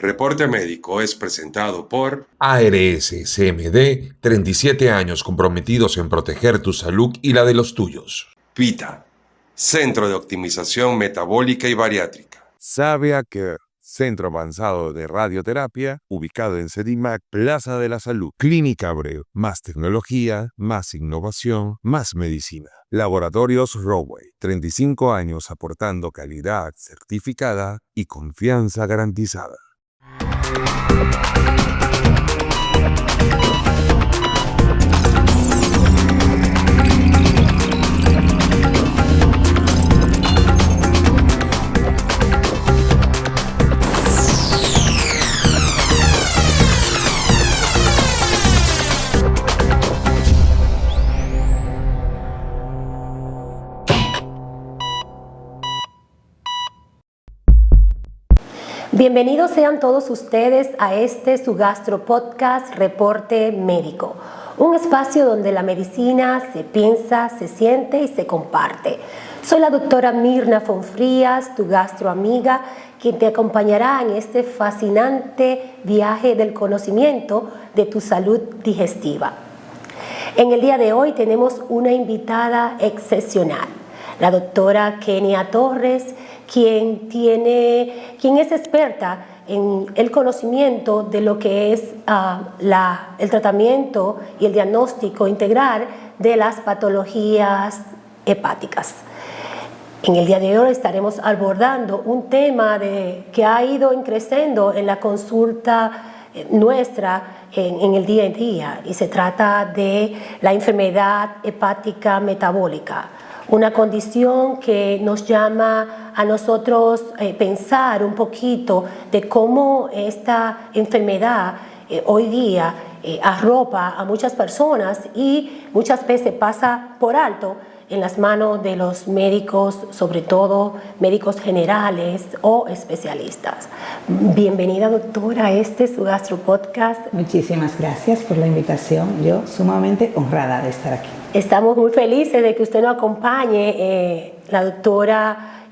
Reporte Médico es presentado por ARS CMD, 37 años comprometidos en proteger tu salud y la de los tuyos. PITA, Centro de Optimización Metabólica y Bariátrica. Sabia Care, Centro Avanzado de Radioterapia, ubicado en Sedimac, Plaza de la Salud. Clínica Abreu, más tecnología, más innovación, más medicina. Laboratorios Roway, 35 años aportando calidad certificada y confianza garantizada. Bienvenidos sean todos ustedes a su Gastro Podcast Reporte Médico, un espacio donde la medicina se piensa, se siente y se comparte. Soy la doctora Mirna Fonfrías, tu gastroamiga, quien te acompañará en este fascinante viaje del conocimiento de tu salud digestiva. En el día de hoy tenemos una invitada excepcional, la doctora Kenia Torres, quien es experta en el conocimiento de lo que es el tratamiento y el diagnóstico integral de las patologías hepáticas. En el día de hoy estaremos abordando un tema que ha ido creciendo en la consulta nuestra en el día a día, y se trata de la enfermedad hepática metabólica. Una condición que nos llama a nosotros pensar un poquito de cómo esta enfermedad hoy día arropa a muchas personas y muchas veces pasa por alto en las manos de los médicos, sobre todo médicos generales o especialistas. Bienvenida, doctora, a su Gastro Podcast. Muchísimas gracias por la invitación. Yo sumamente honrada de estar aquí. Estamos muy felices de que usted nos acompañe. La doctora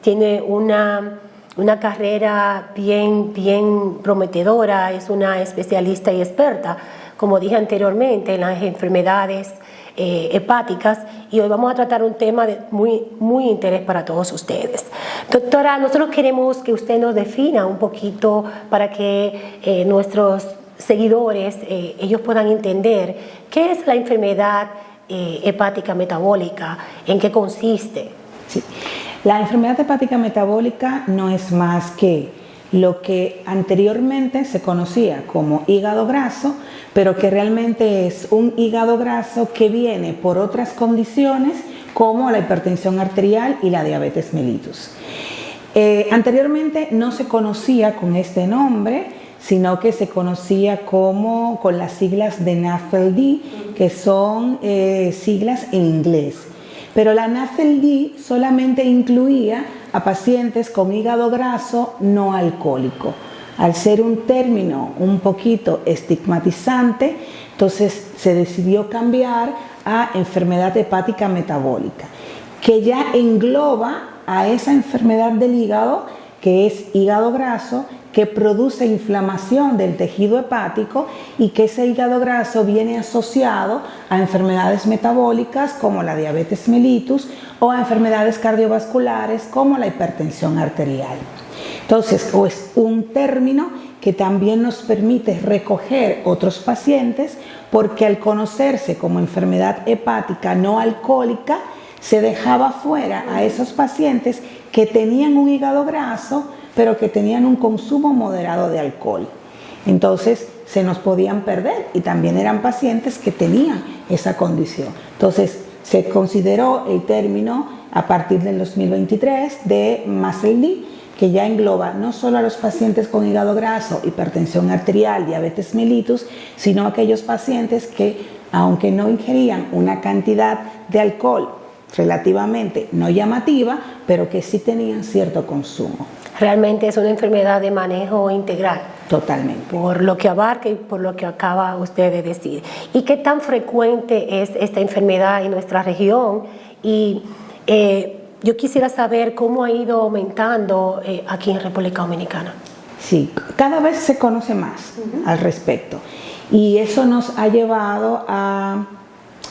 tiene una carrera bien prometedora, es una especialista y experta, como dije anteriormente, en las enfermedades hepáticas, y hoy vamos a tratar un tema de muy interés para todos ustedes. Doctora, nosotros queremos que usted nos defina un poquito para que nuestros seguidores ellos puedan entender qué es la enfermedad hepática metabólica, en qué consiste. Sí. La enfermedad hepática metabólica no es más que lo que anteriormente se conocía como hígado graso, pero que realmente es un hígado graso que viene por otras condiciones como la hipertensión arterial y la diabetes mellitus. Anteriormente no se conocía con este nombre, sino que se conocía con las siglas de NAFLD, que son siglas en inglés. Pero la NAFLD solamente incluía a pacientes con hígado graso no alcohólico. Al ser un término un poquito estigmatizante, entonces se decidió cambiar a enfermedad hepática metabólica, que ya engloba a esa enfermedad del hígado, que es hígado graso, que produce inflamación del tejido hepático, y que ese hígado graso viene asociado a enfermedades metabólicas como la diabetes mellitus o a enfermedades cardiovasculares como la hipertensión arterial. Entonces, es un término que también nos permite recoger otros pacientes, porque al conocerse como enfermedad hepática no alcohólica, se dejaba fuera a esos pacientes que tenían un hígado graso, pero que tenían un consumo moderado de alcohol. Entonces se nos podían perder, y también eran pacientes que tenían esa condición. Entonces se consideró el término a partir del 2023 de MASLD, que ya engloba no solo a los pacientes con hígado graso, hipertensión arterial, diabetes mellitus, sino a aquellos pacientes que, aunque no ingerían una cantidad de alcohol relativamente no llamativa, pero que sí tenían cierto consumo. Realmente es una enfermedad de manejo integral. Totalmente. Por lo que abarca y por lo que acaba usted de decir. ¿Y qué tan frecuente es esta enfermedad en nuestra región? Y yo quisiera saber cómo ha ido aumentando aquí en República Dominicana. Sí, cada vez se conoce más al respecto y eso nos ha llevado a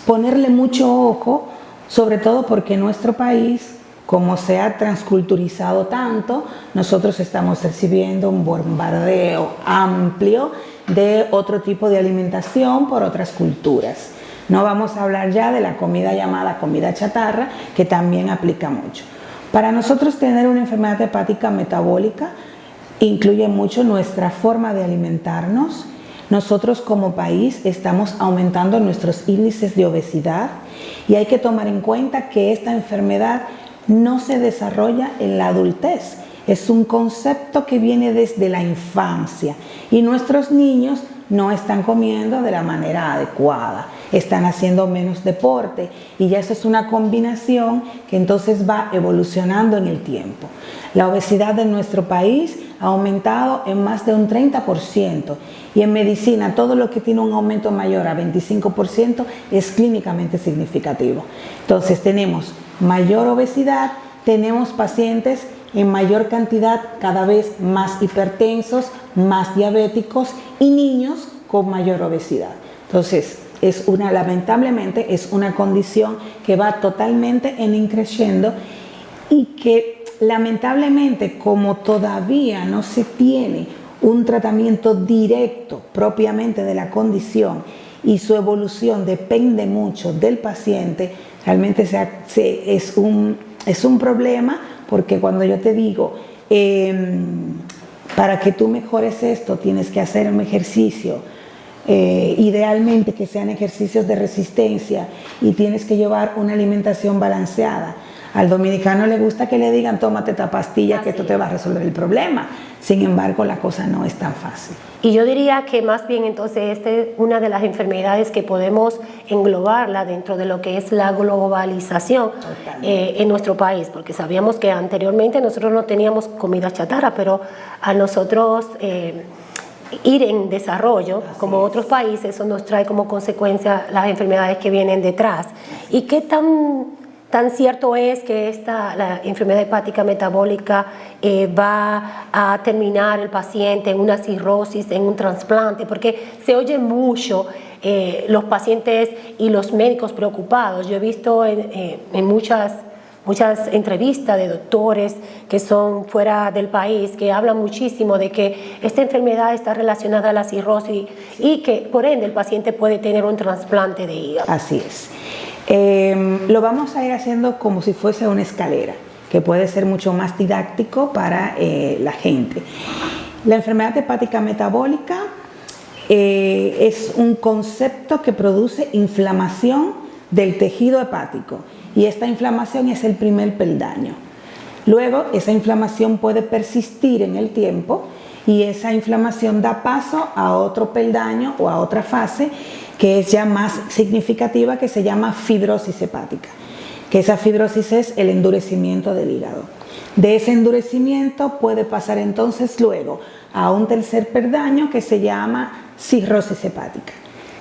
ponerle mucho ojo, sobre todo porque nuestro país, como se ha transculturizado tanto, nosotros estamos recibiendo un bombardeo amplio de otro tipo de alimentación por otras culturas. No vamos a hablar ya de la comida llamada comida chatarra, que también aplica mucho. Para nosotros tener una enfermedad hepática metabólica incluye mucho nuestra forma de alimentarnos. Nosotros como país estamos aumentando nuestros índices de obesidad y hay que tomar en cuenta que esta enfermedad no se desarrolla en la adultez. Es un concepto que viene desde la infancia y nuestros niños no están comiendo de la manera adecuada, están haciendo menos deporte y ya eso es una combinación que entonces va evolucionando en el tiempo. La obesidad en nuestro país ha aumentado en más de un 30% y en medicina todo lo que tiene un aumento mayor a 25% es clínicamente significativo. Entonces tenemos mayor obesidad, tenemos pacientes en mayor cantidad, cada vez más hipertensos, más diabéticos y niños con mayor obesidad. Entonces, lamentablemente es una condición que va totalmente en increciendo y que lamentablemente, como todavía no se tiene un tratamiento directo propiamente de la condición y su evolución depende mucho del paciente, realmente es un problema. Porque cuando yo te digo, para que tú mejores esto, tienes que hacer un ejercicio, idealmente que sean ejercicios de resistencia y tienes que llevar una alimentación balanceada. Al dominicano le gusta que le digan, tómate esta pastilla que esto te va a resolver el problema. Sin embargo, la cosa no es tan fácil. Y yo diría que más bien entonces esta es una de las enfermedades que podemos englobarla dentro de lo que es la globalización en nuestro país, porque sabíamos que anteriormente nosotros no teníamos comida chatarra, pero a nosotros ir en desarrollo como otros países, eso nos trae como consecuencia las enfermedades que vienen detrás. ¿Y qué tan cierto es que la enfermedad hepática metabólica va a terminar el paciente en una cirrosis, en un trasplante? Porque se oye mucho los pacientes y los médicos preocupados. Yo he visto en muchas entrevistas de doctores que son fuera del país que hablan muchísimo de que esta enfermedad está relacionada a la cirrosis y que por ende el paciente puede tener un trasplante de hígado. Así es. Lo vamos a ir haciendo como si fuese una escalera, que puede ser mucho más didáctico para la gente. La enfermedad hepática metabólica es un concepto que produce inflamación del tejido hepático y esta inflamación es el primer peldaño. Luego esa inflamación puede persistir en el tiempo y esa inflamación da paso a otro peldaño o a otra fase que es ya más significativa, que se llama fibrosis hepática, que esa fibrosis es el endurecimiento del hígado. De ese endurecimiento puede pasar entonces luego a un tercer peldaño que se llama cirrosis hepática.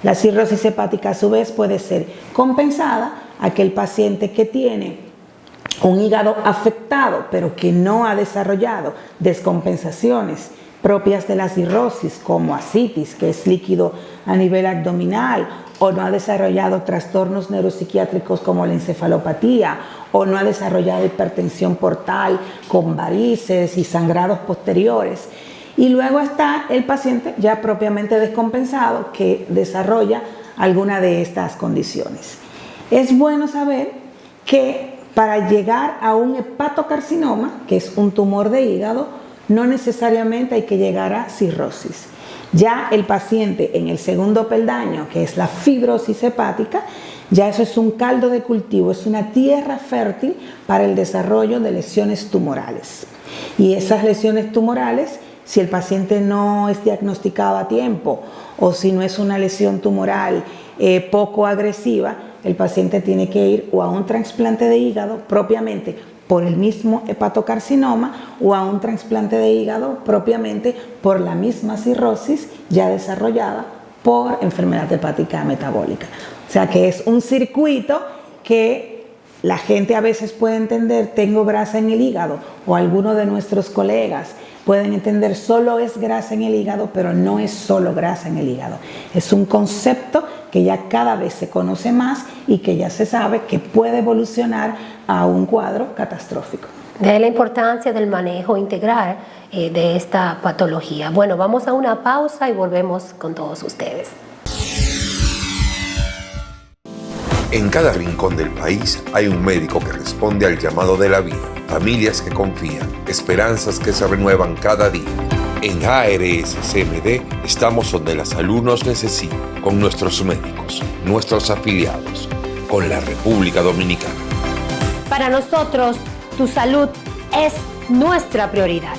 La cirrosis hepática a su vez puede ser compensada. Aquel paciente que tiene un hígado afectado pero que no ha desarrollado descompensaciones propias de la cirrosis, como ascitis, que es líquido a nivel abdominal, o no ha desarrollado trastornos neuropsiquiátricos como la encefalopatía, o no ha desarrollado hipertensión portal con varices y sangrados posteriores. Y luego está el paciente ya propiamente descompensado que desarrolla alguna de estas condiciones. Es bueno saber que para llegar a un hepatocarcinoma, que es un tumor de hígado, no necesariamente hay que llegar a cirrosis. Ya el paciente en el segundo peldaño, que es la fibrosis hepática, ya eso es un caldo de cultivo, es una tierra fértil para el desarrollo de lesiones tumorales. Y esas lesiones tumorales, si el paciente no es diagnosticado a tiempo o si no es una lesión tumoral poco agresiva, el paciente tiene que ir o a un trasplante de hígado propiamente por el mismo hepatocarcinoma o a un trasplante de hígado propiamente por la misma cirrosis ya desarrollada por enfermedad hepática metabólica. O sea que es un circuito que la gente a veces puede entender, tengo grasa en el hígado, o alguno de nuestros colegas pueden entender solo es grasa en el hígado, pero no es solo grasa en el hígado. Es un concepto que ya cada vez se conoce más y que ya se sabe que puede evolucionar a un cuadro catastrófico. De ahí la importancia del manejo integral de esta patología. Bueno, vamos a una pausa y volvemos con todos ustedes. En cada rincón del país hay un médico que responde al llamado de la vida, familias que confían, esperanzas que se renuevan cada día. En ARS CMD estamos donde la salud nos necesita, con nuestros médicos, nuestros afiliados, con la República Dominicana. Para nosotros, tu salud es nuestra prioridad.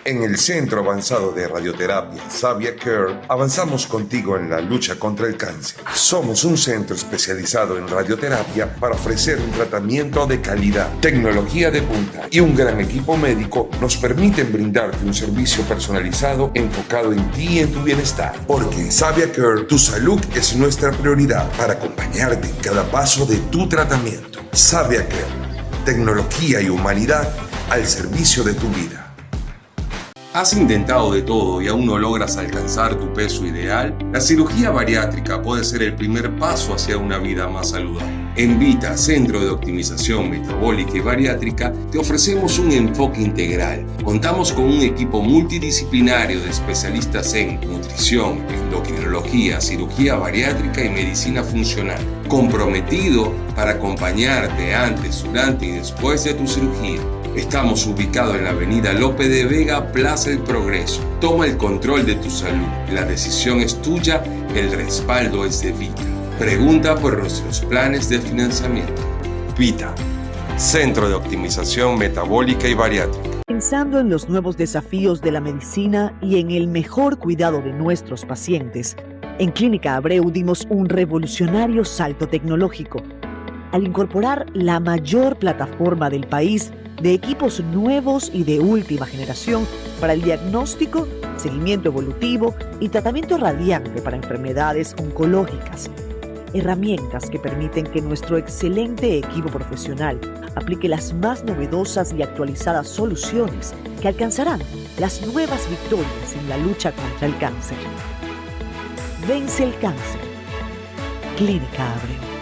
En el Centro Avanzado de Radioterapia Savia Care avanzamos contigo en la lucha contra el cáncer. Somos un centro especializado en radioterapia para ofrecer un tratamiento de calidad, tecnología de punta y un gran equipo médico nos permiten brindarte un servicio personalizado enfocado en ti y en tu bienestar. Porque en Savia Care tu salud es nuestra prioridad para acompañarte en cada paso de tu tratamiento. Savia Care, tecnología y humanidad al servicio de tu vida. ¿Has intentado de todo y aún no logras alcanzar tu peso ideal? La cirugía bariátrica puede ser el primer paso hacia una vida más saludable. En Vita, Centro de Optimización Metabólica y Bariátrica, te ofrecemos un enfoque integral. Contamos con un equipo multidisciplinario de especialistas en nutrición, endocrinología, cirugía bariátrica y medicina funcional, comprometido para acompañarte antes, durante y después de tu cirugía. Estamos ubicados en la avenida Lope de Vega, Plaza El Progreso. Toma el control de tu salud. La decisión es tuya, el respaldo es de Vita. Pregunta por nuestros planes de financiamiento. Vita, Centro de Optimización Metabólica y Bariátrica. Pensando en los nuevos desafíos de la medicina y en el mejor cuidado de nuestros pacientes, en Clínica Abreu dimos un revolucionario salto tecnológico al incorporar la mayor plataforma del país de equipos nuevos y de última generación para el diagnóstico, seguimiento evolutivo y tratamiento radiante para enfermedades oncológicas. Herramientas que permiten que nuestro excelente equipo profesional aplique las más novedosas y actualizadas soluciones que alcanzarán las nuevas victorias en la lucha contra el cáncer. Vence el cáncer. Clínica Abreu.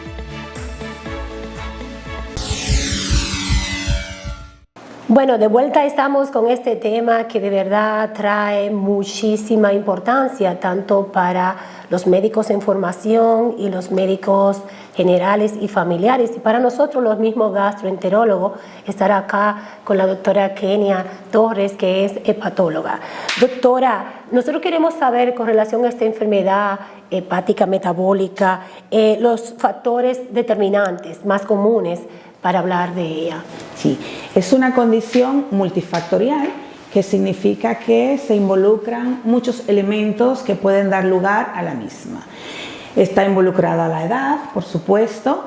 Bueno, de vuelta estamos con este tema que de verdad trae muchísima importancia, tanto para los médicos en formación y los médicos generales y familiares, y para nosotros los mismos gastroenterólogos, estar acá con la doctora Kenia Torres, que es hepatóloga. Doctora, nosotros queremos saber con relación a esta enfermedad hepática metabólica, los factores determinantes más comunes para hablar de ella. Sí, es una condición multifactorial que significa que se involucran muchos elementos que pueden dar lugar a la misma. Está involucrada la edad, por supuesto,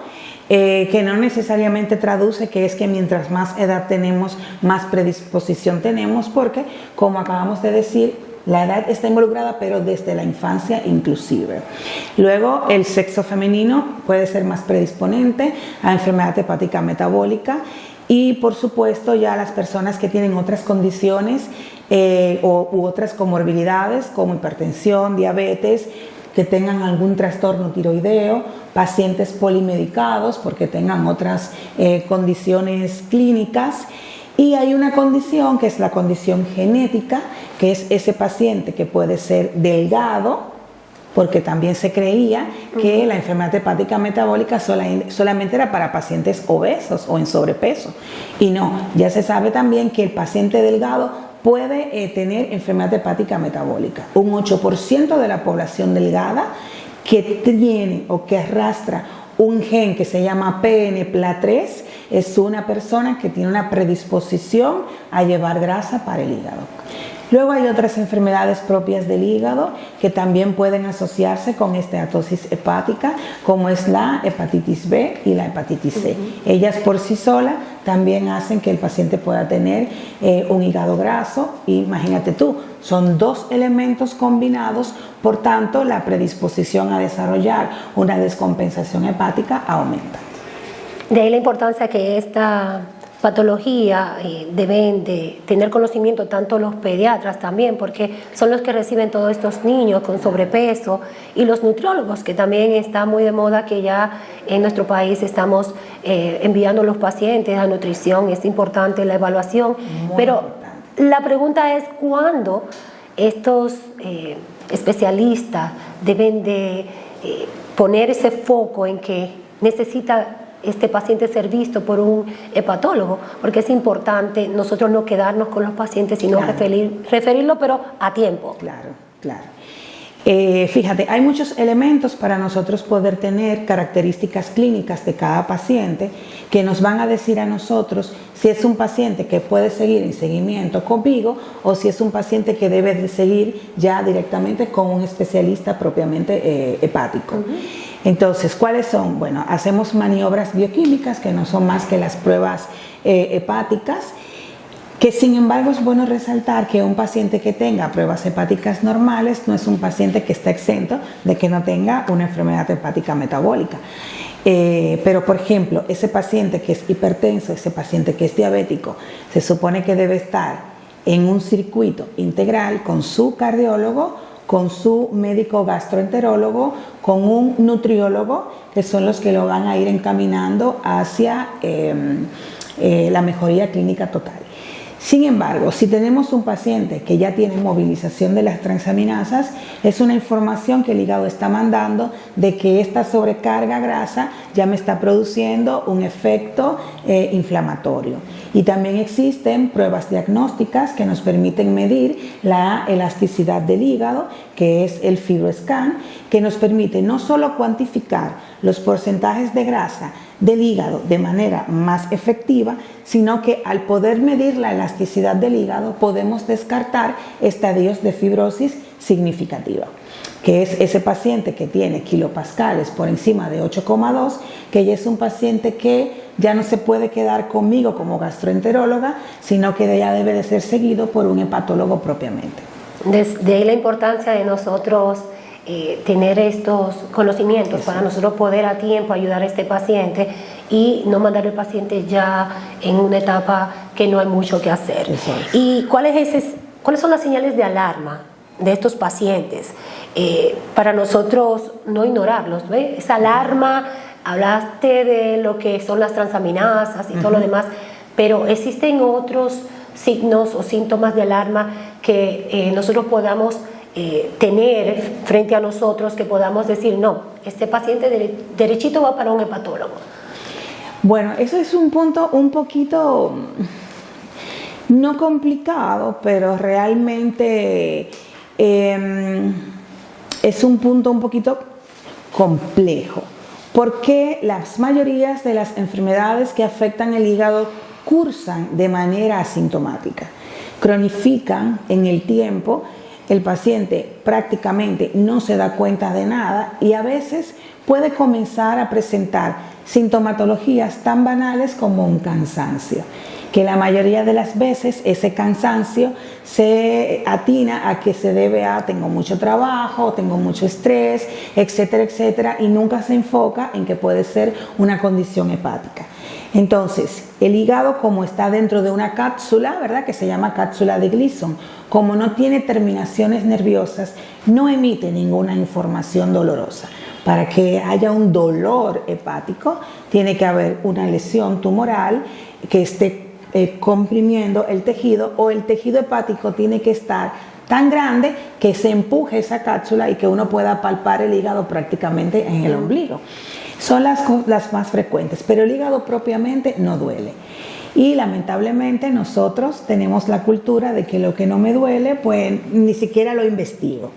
que no necesariamente traduce que es que mientras más edad tenemos, más predisposición tenemos, porque, como acabamos de decir, la edad está involucrada, pero desde la infancia inclusive. Luego, el sexo femenino puede ser más predisponente a enfermedad hepática metabólica y, por supuesto, ya las personas que tienen otras condiciones u otras comorbilidades como hipertensión, diabetes, que tengan algún trastorno tiroideo, pacientes polimedicados porque tengan otras condiciones clínicas. Y hay una condición que es la condición genética, que es ese paciente que puede ser delgado, porque también se creía que la enfermedad hepática metabólica solamente era para pacientes obesos o en sobrepeso. Y no, ya se sabe también que el paciente delgado puede tener enfermedad hepática metabólica. Un 8% de la población delgada que tiene o que arrastra un gen que se llama PNPLA3 es una persona que tiene una predisposición a llevar grasa para el hígado. Luego hay otras enfermedades propias del hígado que también pueden asociarse con esteatosis hepática, como es la hepatitis B y la hepatitis C. Ellas por sí solas también hacen que el paciente pueda tener un hígado graso. Y imagínate tú, son dos elementos combinados, por tanto la predisposición a desarrollar una descompensación hepática aumenta. De ahí la importancia que esta patología deben de tener conocimiento tanto los pediatras también, porque son los que reciben todos estos niños con sobrepeso, y los nutriólogos, que también está muy de moda, que ya en nuestro país estamos enviando a los pacientes a nutrición. Es importante la evaluación, pero la pregunta es cuándo estos especialistas deben de poner ese foco en que necesita este paciente ser visto por un hepatólogo, porque es importante nosotros no quedarnos con los pacientes, sino referirlo, pero a tiempo. Claro. Fíjate, hay muchos elementos para nosotros poder tener características clínicas de cada paciente que nos van a decir a nosotros si es un paciente que puede seguir en seguimiento conmigo o si es un paciente que debe de seguir ya directamente con un especialista propiamente hepático. Entonces, ¿cuáles son? Bueno, hacemos maniobras bioquímicas que no son más que las pruebas hepáticas, que sin embargo es bueno resaltar que un paciente que tenga pruebas hepáticas normales no es un paciente que está exento de que no tenga una enfermedad hepática metabólica. Pero por ejemplo, ese paciente que es hipertenso, ese paciente que es diabético, se supone que debe estar en un circuito integral con su cardiólogo, con su médico gastroenterólogo, con un nutriólogo, que son los que lo van a ir encaminando hacia la mejoría clínica total. Sin embargo, si tenemos un paciente que ya tiene movilización de las transaminasas, es una información que el hígado está mandando de que esta sobrecarga grasa ya me está produciendo un efecto inflamatorio. Y también existen pruebas diagnósticas que nos permiten medir la elasticidad del hígado, que es el FibroScan, que nos permite no solo cuantificar los porcentajes de grasa del hígado de manera más efectiva, sino que al poder medir la elasticidad del hígado podemos descartar estadios de fibrosis significativa, que es ese paciente que tiene kilopascales por encima de 8,2, que ya es un paciente que ya no se puede quedar conmigo como gastroenteróloga, sino que ya debe de ser seguido por un hepatólogo propiamente. De ahí la importancia de nosotros tener estos conocimientos para nosotros poder a tiempo ayudar a este paciente y no mandar al paciente ya en una etapa que no hay mucho que hacer. ¿Y cuáles son las señales de alarma de estos pacientes? Para nosotros no ignorarlos, ¿ve? Esa alarma, hablaste de lo que son las transaminasas y todo lo demás, pero existen otros signos o síntomas de alarma que nosotros podamos tener frente a nosotros, que podamos decir, no, este paciente derechito va para un hepatólogo. Bueno, eso es un punto un poquito no complicado, pero realmente es un punto un poquito complejo, porque las mayorías de las enfermedades que afectan el hígado cursan de manera asintomática, cronifican en el tiempo. El paciente prácticamente no se da cuenta de nada y a veces puede comenzar a presentar sintomatologías tan banales como un cansancio, que la mayoría de las veces ese cansancio se atina a que se debe a tengo mucho trabajo, tengo mucho estrés, etcétera, etcétera, y nunca se enfoca en que puede ser una condición hepática. Entonces, el hígado, como está dentro de una cápsula, ¿verdad?, que se llama cápsula de Gleason, como no tiene terminaciones nerviosas, no emite ninguna información dolorosa. Para que haya un dolor hepático, tiene que haber una lesión tumoral que esté comprimiendo el tejido, o el tejido hepático tiene que estar tan grande que se empuje esa cápsula y que uno pueda palpar el hígado prácticamente en el ombligo. Son las más frecuentes, pero el hígado propiamente no duele. Y lamentablemente nosotros tenemos la cultura de que lo que no me duele, pues ni siquiera lo investigo.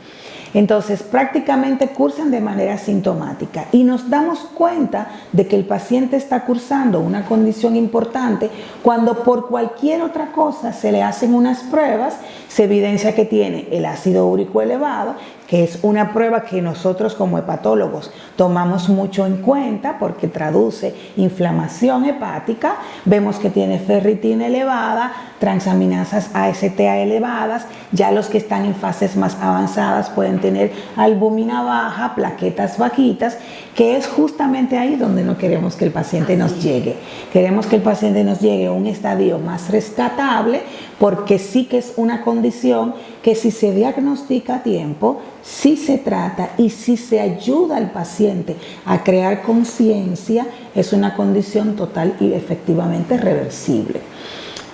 Entonces prácticamente cursan de manera sintomática y nos damos cuenta de que el paciente está cursando una condición importante cuando por cualquier otra cosa se le hacen unas pruebas, se evidencia que tiene el ácido úrico elevado, que es una prueba que nosotros como hepatólogos tomamos mucho en cuenta porque traduce inflamación hepática. Vemos que tiene ferritina elevada, transaminasas ASTA elevadas. Ya los que están en fases más avanzadas pueden tener albúmina baja, plaquetas bajitas, que es justamente ahí donde no queremos que el paciente nos llegue. Queremos que el paciente nos llegue a un estadio más rescatable, porque sí que es una condición que si se diagnostica a tiempo, si se trata y si se ayuda al paciente a crear conciencia, es una condición total y efectivamente reversible.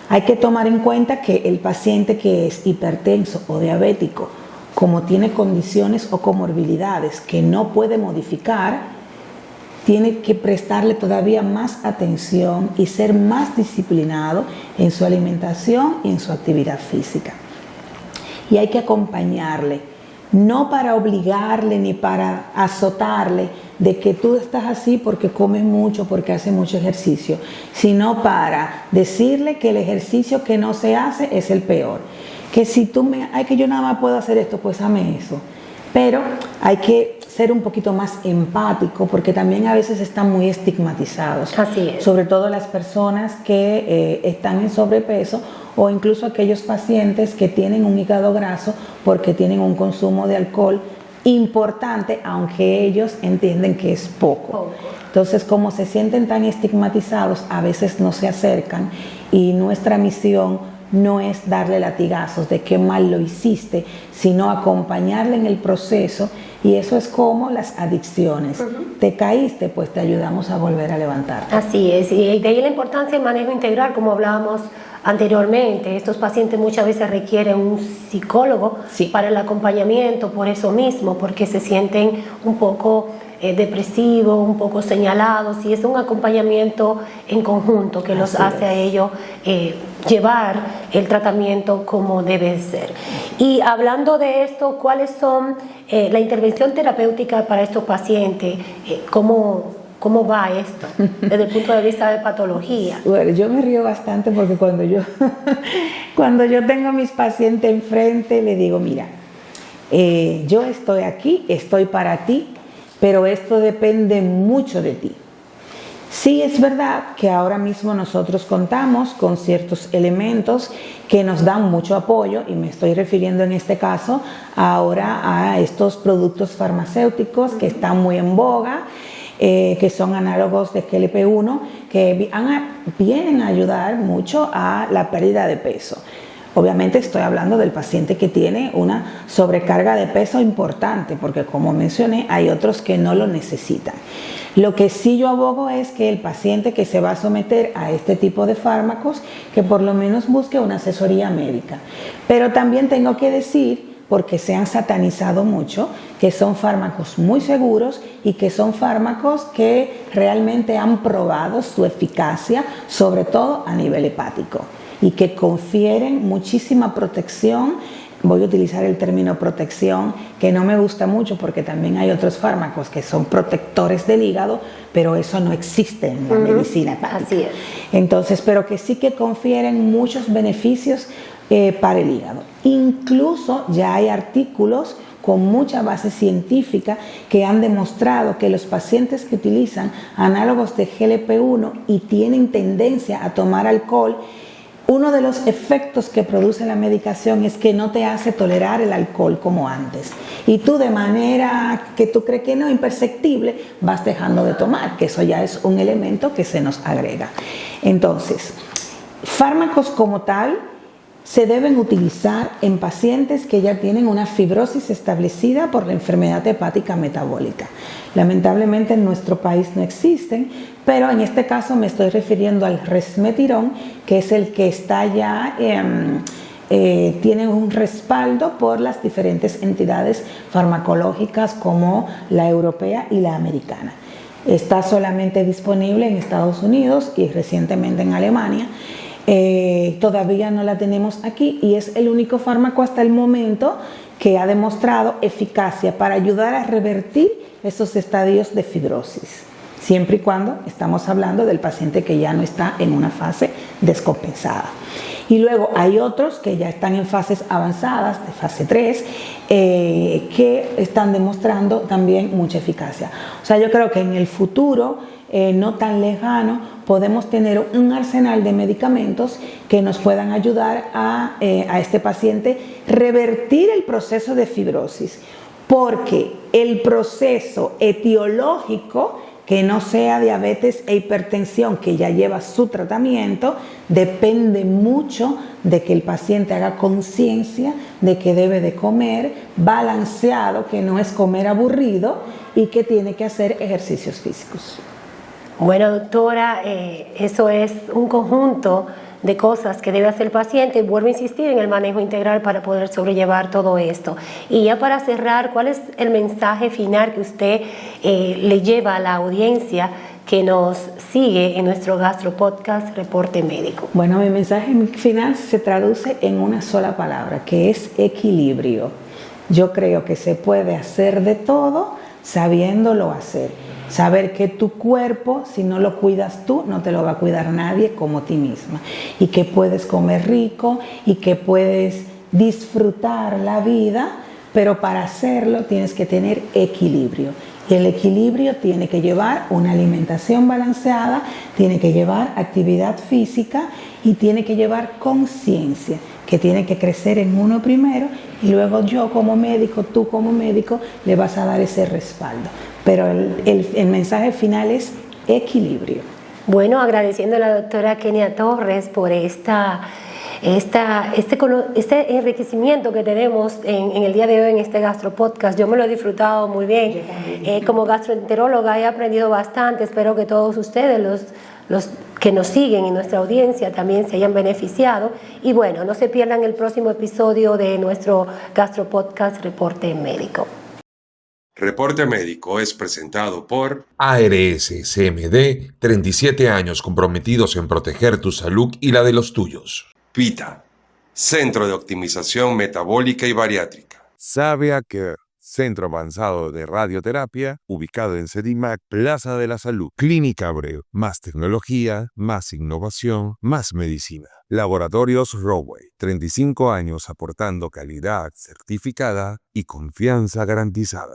Hay que tomar en cuenta que el paciente que es hipertenso o diabético, como tiene condiciones o comorbilidades que no puede modificar, tiene que prestarle todavía más atención y ser más disciplinado en su alimentación y en su actividad física. Y hay que acompañarle, no para obligarle ni para azotarle de que tú estás así porque comes mucho, porque hace mucho ejercicio, sino para decirle que el ejercicio que no se hace es el peor. Que si que yo nada más puedo hacer esto, pues hazme eso. Pero hay que ser un poquito más empático porque también a veces están muy estigmatizados. Así es. Sobre todo las personas que están en sobrepeso o incluso aquellos pacientes que tienen un hígado graso porque tienen un consumo de alcohol importante, aunque ellos entienden que es poco. Entonces, como se sienten tan estigmatizados, a veces no se acercan y nuestra misión no es darle latigazos de qué mal lo hiciste, sino acompañarle en el proceso, y eso es como las adicciones. Te caíste, pues te ayudamos a volver a levantarte. Así es, y de ahí la importancia del manejo integral, como hablábamos anteriormente. Estos pacientes muchas veces requieren un psicólogo para el acompañamiento, por eso mismo, porque se sienten un poco depresivos, un poco señalados, y es un acompañamiento en conjunto que los hace a ellos llevar el tratamiento como debe ser. Y hablando de esto, ¿cuáles son la intervención terapéutica para estos pacientes? ¿Cómo va esto desde el punto de vista de patología? Bueno, yo me río bastante porque cuando yo tengo a mis pacientes enfrente, le digo, mira, yo estoy aquí, estoy para ti, pero esto depende mucho de ti. Sí es verdad que ahora mismo nosotros contamos con ciertos elementos que nos dan mucho apoyo, y me estoy refiriendo en este caso ahora a estos productos farmacéuticos que están muy en boga, que son análogos de GLP-1, que vienen a ayudar mucho a la pérdida de peso. Obviamente estoy hablando del paciente que tiene una sobrecarga de peso importante, porque como mencioné, hay otros que no lo necesitan. Lo que sí yo abogo es que el paciente que se va a someter a este tipo de fármacos, que por lo menos busque una asesoría médica. Pero también tengo que decir, porque se han satanizado mucho, que son fármacos muy seguros y que son fármacos que realmente han probado su eficacia, sobre todo a nivel hepático, y que confieren muchísima protección. Voy a utilizar el término protección, que no me gusta mucho porque también hay otros fármacos que son protectores del hígado, pero eso no existe en la medicina hepática. Así es. Entonces, pero que sí que confieren muchos beneficios para el hígado. Incluso ya hay artículos con mucha base científica que han demostrado que los pacientes que utilizan análogos de GLP-1 y tienen tendencia a tomar alcohol, uno de los efectos que produce la medicación es que no te hace tolerar el alcohol como antes. Y tú, de manera que tú crees que no, imperceptible, vas dejando de tomar, que eso ya es un elemento que se nos agrega. Entonces, fármacos como tal se deben utilizar en pacientes que ya tienen una fibrosis establecida por la enfermedad hepática metabólica. Lamentablemente en nuestro país no existen, pero en este caso me estoy refiriendo al resmetirón, que es el que está ya, tiene un respaldo por las diferentes entidades farmacológicas como la europea y la americana. Está solamente disponible en Estados Unidos y recientemente en Alemania. Todavía no la tenemos aquí y es el único fármaco hasta el momento que ha demostrado eficacia para ayudar a revertir esos estadios de fibrosis, siempre y cuando estamos hablando del paciente que ya no está en una fase descompensada. Y luego hay otros que ya están en fases avanzadas, de fase 3, que están demostrando también mucha eficacia. O sea, yo creo que en el futuro, no tan lejano, podemos tener un arsenal de medicamentos que nos puedan ayudar a este paciente revertir el proceso de fibrosis, porque el proceso etiológico, que no sea diabetes e hipertensión, que ya lleva su tratamiento, depende mucho de que el paciente haga conciencia de que debe de comer balanceado, que no es comer aburrido y que tiene que hacer ejercicios físicos. Bueno, doctora, eso es un conjunto de cosas que debe hacer el paciente. Vuelvo a insistir en el manejo integral para poder sobrellevar todo esto. Y ya para cerrar, ¿cuál es el mensaje final que usted le lleva a la audiencia que nos sigue en nuestro Gastro-Podcast Reporte Médico? Bueno, mi mensaje final se traduce en una sola palabra, que es equilibrio. Yo creo que se puede hacer de todo sabiéndolo hacer. Saber que tu cuerpo, si no lo cuidas tú, no te lo va a cuidar nadie como ti misma. Y que puedes comer rico y que puedes disfrutar la vida, pero para hacerlo tienes que tener equilibrio. Y el equilibrio tiene que llevar una alimentación balanceada, tiene que llevar actividad física y tiene que llevar conciencia, que tiene que crecer en uno primero y luego yo como médico, tú como médico, le vas a dar ese respaldo. Pero el mensaje final es equilibrio. Bueno, agradeciendo a la doctora Kenia Torres por este enriquecimiento que tenemos en el día de hoy en este Gastro-Podcast. Yo me lo he disfrutado muy bien. Como gastroenteróloga he aprendido bastante. Espero que todos ustedes, los que nos siguen en nuestra audiencia, también se hayan beneficiado. Y bueno, no se pierdan el próximo episodio de nuestro Gastro-Podcast Reporte Médico. Reporte Médico es presentado por ARS CMD, 37 años comprometidos en proteger tu salud y la de los tuyos. PITA, Centro de Optimización Metabólica y Bariátrica. Sabia Care, Centro Avanzado de Radioterapia, ubicado en Sedimac, Plaza de la Salud. Clínica Abreu, más tecnología, más innovación, más medicina. Laboratorios Roway, 35 años aportando calidad certificada y confianza garantizada.